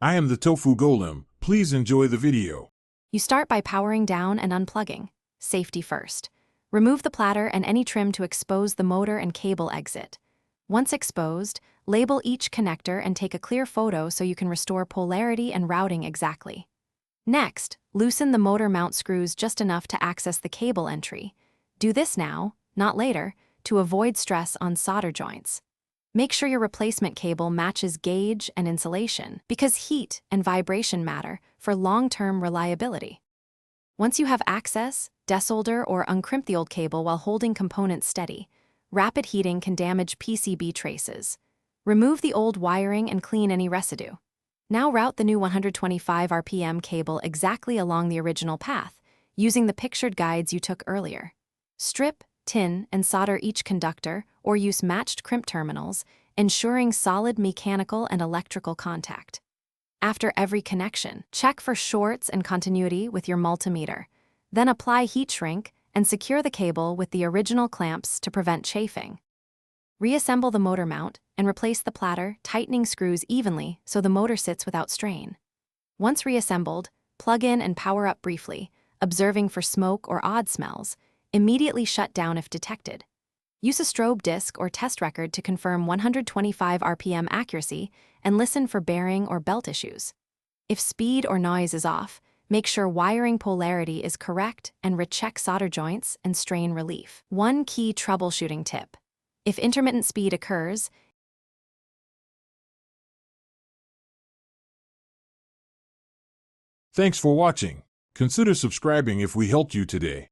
I am the Tofu Golem. Please enjoy the video. You start by powering down and unplugging. Safety first. Remove the platter and any trim to expose the motor and cable exit. Once exposed, label each connector and take a clear photo so you can restore polarity and routing exactly. Next, loosen the motor mount screws just enough to access the cable entry. Do this now, not later, to avoid stress on solder joints. Make sure your replacement cable matches gauge and insulation, because heat and vibration matter for long-term reliability. Once you have access, desolder or uncrimp the old cable while holding components steady. Rapid heating can damage PCB traces. Remove the old wiring and clean any residue. Now route the new 125 RPM cable exactly along the original path, using the pictured guides you took earlier. Strip, tin, and solder each conductor, or use matched crimp terminals, ensuring solid mechanical and electrical contact. After every connection, check for shorts and continuity with your multimeter. Then apply heat shrink and secure the cable with the original clamps to prevent chafing. Reassemble the motor mount and replace the platter, tightening screws evenly so the motor sits without strain. Once reassembled, plug in and power up briefly, observing for smoke or odd smells. Immediately shut down if detected. Use a strobe disc or test record to confirm 125 RPM accuracy and listen for bearing or belt issues. If speed or noise is off, make sure wiring polarity is correct and recheck solder joints and strain relief. One key troubleshooting tip. If intermittent speed occurs, Thanks for watching. Consider subscribing if we helped you today.